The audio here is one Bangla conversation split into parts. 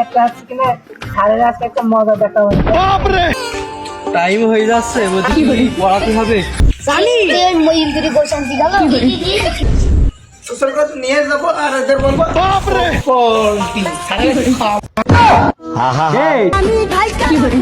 একটা আছে কিনা স্যারের আজকে একটা মজা দেখাবো। টাইম হয়ে যাচ্ছে, বলছি কি পড়াতে হবে। জানি মহিন্দ্রি গোশান্তি গেল সুসল করে নিয়ে যাবো আর এদের বলবো বাপরে কোনটি স্যারের এই আমি ভাই কি করি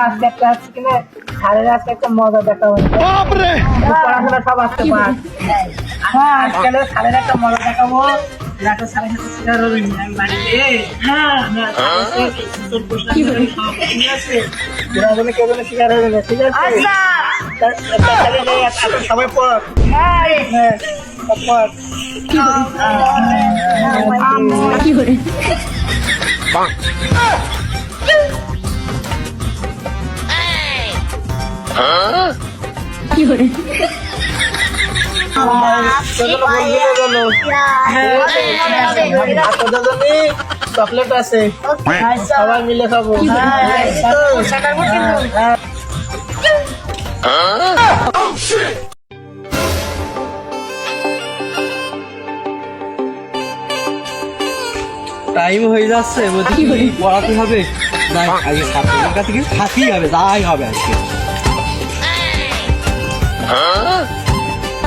আজকে একটা আছে কিনা স্যারের আজকে একটা মজা দেখাবো। বাপরে পড়াশোনা সব আসতে পার। হ্যাঁ আজকে স্যারের একটা মজা দেখাবো। রাতে স্যারের সাথে শিকার হবে আমি বাড়িতে। হ্যাঁ কি বলি ঠিক আছে কেউ যেন শিকার হবে না, ঠিক আছে? আচ্ছা সবাই পড়। হ্যাঁ পড় কি করি কি করি চকলেট আছে সবাই মিলে খাবো। টাইম হয়ে যাচ্ছে, বলছি কি পড়াতে হবে। না আগে ছাত্রদের কাছে কিছু থাকতেই হবে, যাই হবে আজকে।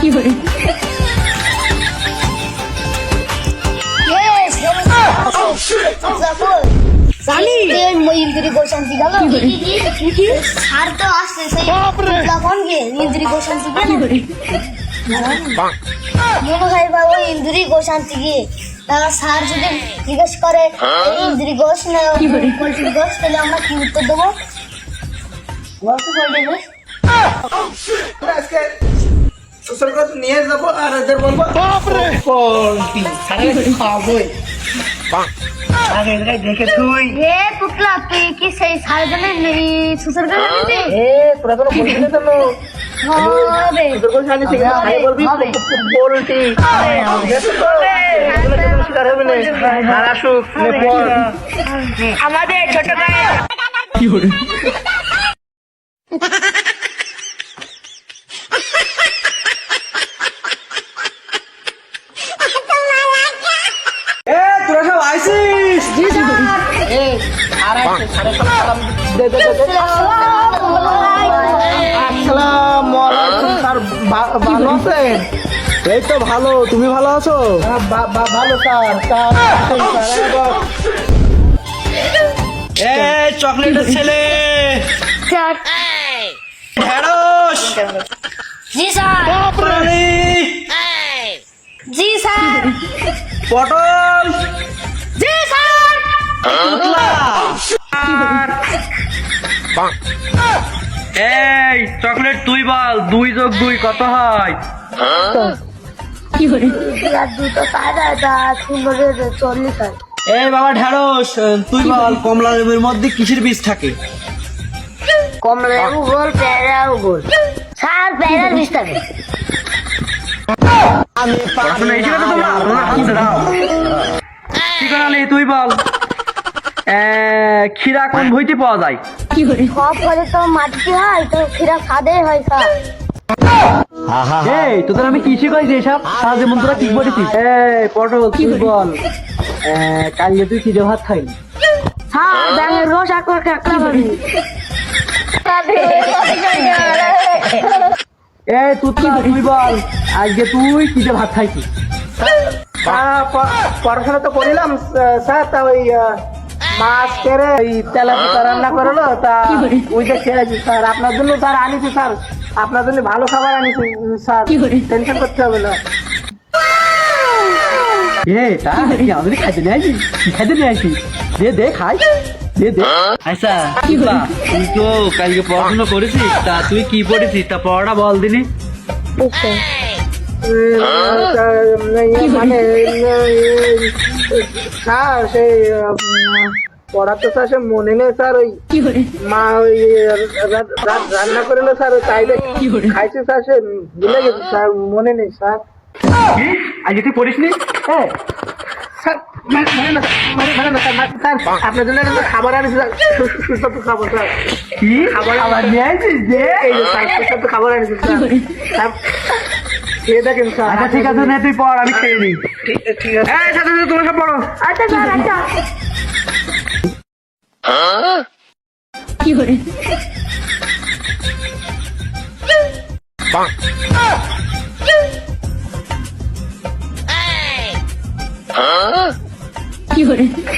কি করি জানি মহিন্দ্রি গোশান্তি গেল সার তো আসছে সেই কোন গে ইন্দ্রি গোশান্তি কি করি মনে হয় বাবু ইন্দ্রি গোশান্তি গিয়ে তারা স্যার যদি জিজ্ঞেস করে ইন্দ্রি ঘোষ না পোল্ট্রি ঘোষ তাহলে আমরা কি উত্তর দেবো? গল্প পোল্ট্রি ঘোষ আজকে সুসল করে নিয়ে যাবো আর এদের বলবো বাপরে কোনটি স্যারের খাবই আগে এটাই দেখে তুই এ পুতলা তুই কি সেই স্যারের জন্য সুসর করে দিবি? তোরা তো বলবি না কেন? হবে তোর কোন জানিস কি ভাই বলবি পোল্ট্রি শিকার হবে না আর আসুক নে পড়। আমাদের ছোট ভাই কি করে তোরা সব আইসিস? আর আসছে স্যারের সাথে সালাম দে দে দে আসসালামু আলাইকুম স্যার ভালো আছেন? এই তো ভালো, তুমি ভালো আছো? ভালো স্যার এই চকলেটের ছেলে ঢেড়স জি স্যার পাপড়ি জি স্যার পটল জি স্যার পুতলা। এই চকলেট তুই বল, 2 + 2 কত হয়? কি করে দুটো তাজা সুন্দর 40 হয় এই বাবা ঢেড়স তুই বল, কমলা লেবুর মধ্যে কিসের বীজ থাকে? কমলা গোল পেয়ারা গোল স্যার পেয়ারার বিষ থাকে আমি পড়াশোনা এই ছিল তো তোমরা? তোমরা হাত দাও। ঠিকানা নেই, তুই বল ক্ষীরা কোন বইতে পাওয়া যায়? কি করে সব ফলে তো মাটি হয় তো খিরা সাদে হয় স্যার এই তোদের আমি কি শিখাইছি এসব? সারা জীবন তোরা কি পড়েছিস? এই পটল তুই বল কালকে তুই কি দিয়ে ভাত খাইলি? স্যার ব্যাঙের রস একবার কাকড়া ভাবি এই তুই বল আজকে তুই কি দিয়ে ভাত খাইছিস? পড়াশোনা তো করিলাম স্যার, তা ওই মাছ কেড়ে ওই তেলাপিঠা রান্না করলো তা ওইটা খেয়েছি স্যার। আপনার জন্য স্যার আনিছি স্যার, আপনার জন্য ভালো খাবার আনিছি স্যার, টেনশন করতে হবে না। তাই আমাদের খাইতে নিয়ে আসি, কি খাইতে নিয়ে আসি? দে খাই দে। আচ্ছা তুই তো কালকে পড়াশোনা করেছিস, তা তুই কি পড়েছিস? তা পড়াটা বল দিনি। মানে স্যার সেই পড়া তো স্যার সে মনে নেই স্যার, ওই মা ওই রান্না করেলো স্যার, তাইলে খাইছে স্যার, সে ভুলে গেছে স্যার, মনে নেই স্যার। আজকে তুই পড়িস নি? স্যার মানে না স্যার স্যার আপনার জন্য একটা খাবার আনিছি স্যার সুস্বাদু খাবার স্যার কি খাবার নিয়ে আসিস যে এই যে স্যার সুস্বাদু খাবার আনিছি স্যার স্যার খেয়ে দেখেন স্যার আচ্ছা ঠিক আছে নে তুই পড় আমি খেয়ে নিই ঠিক আছে এই সাথে সাথে তোমরা সব পড়ো আচ্ছা স্যার আচ্ছা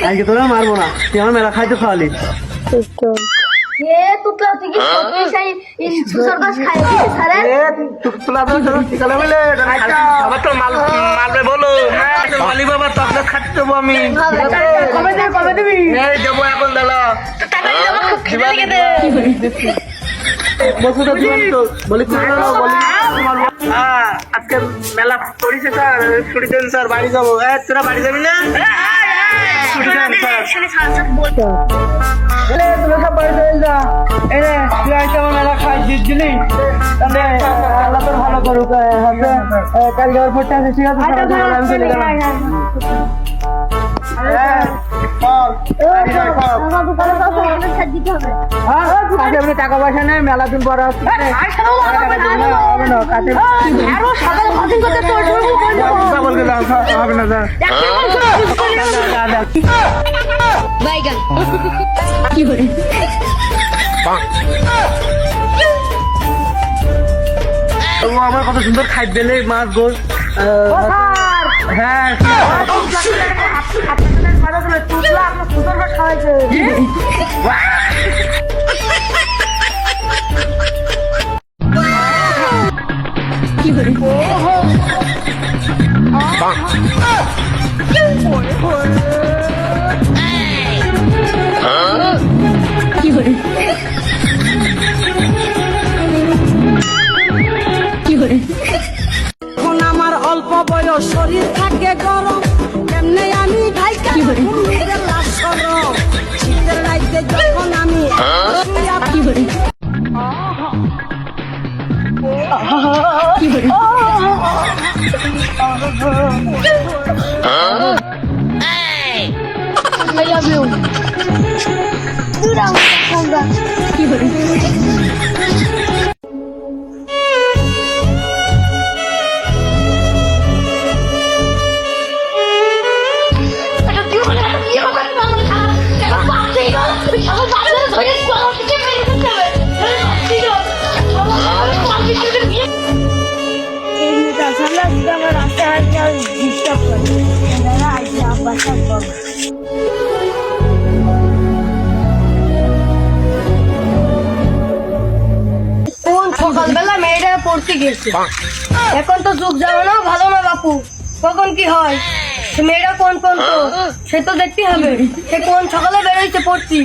আজকে তোরা মারবো না তুই আমার মেলা খাইতে খাওয়ালি এ তুতলা তুই কি সত্যি সেই সুসর গাছ খাইছিস স্যার তোলা তো চলো ঠিকানা মিলে আবার তো মারবে বলো মালি বাবা তখন খাতে দেবো আমি কবে দিবি এই দেবো এখন দাদা বসুটা দিবেন তো বলি আজকে মেলা পড়িছে স্যার ছুটি দেন স্যার বাড়ি যাবো তোরা বাড়ি যাবি না ছুটি দেন স্যার তোরা সব বাড়ি চলে যা এনে তুই আজকে আমার মেলা খাই জিতছিলি তাহলে আল্লাহ তোর ভালো করুক কালকে ওর পড়তে আছে ঠিক আছে সকাল সকাল আমি চলে গেলাম টাকা পয়সা নেই মেলা দিন পর হবে না আমার কত সুন্দর খাই পেলে মাছ গোস হ্যাঁ এখন আমার অল্প বয়স শরীর থাকে গরম কেমনে আমি ঢাইকা লাশ সরম শীতের রাইতে যখন আমি I love you. Dura una কোন সকালবেলা মেয়েটা পড়তে গেছে এখন তো যুগ যাওয়ানো ভালো না বাপু কখন কি হয় সে মেয়েটা কোন কোন তো সে তো দেখতে হবে সে কোন সকালে বেরোইছে পড়তি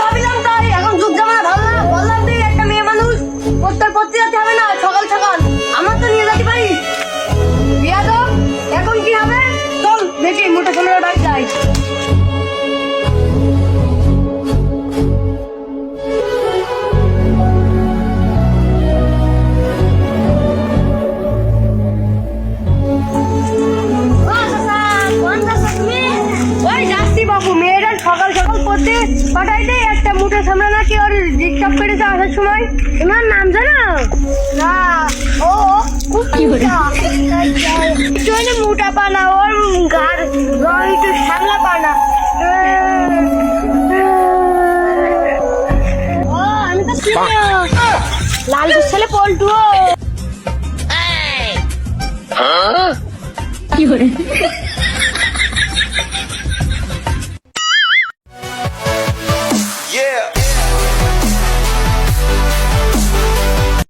ভাবিলাম তাই এখন যুগ জামানা ভালো না বললাম তুই একটা মেয়ে মানুষ পড়তে পড়তে যেতে হবে না সকাল সকাল আমার তো নিয়ে যেতে পারিস বিয়া তো এখন কি হবে চল দেখি মোটা সোনার বাড়ি যাই ওই যাচ্ছি বাবু মেয়েরা সকাল সকাল পড়তে পাঠাইতে একটা মুঠো সামনে নাকি ওর ডিস্টার্ব করেছে আসার সময় তোমার নাম জানো না ও কি করে মোটা পানা ওর গার রং একটু শ্যামলা পানা ও আমি তো চিনি লাল ছেলে পল্টু কি করে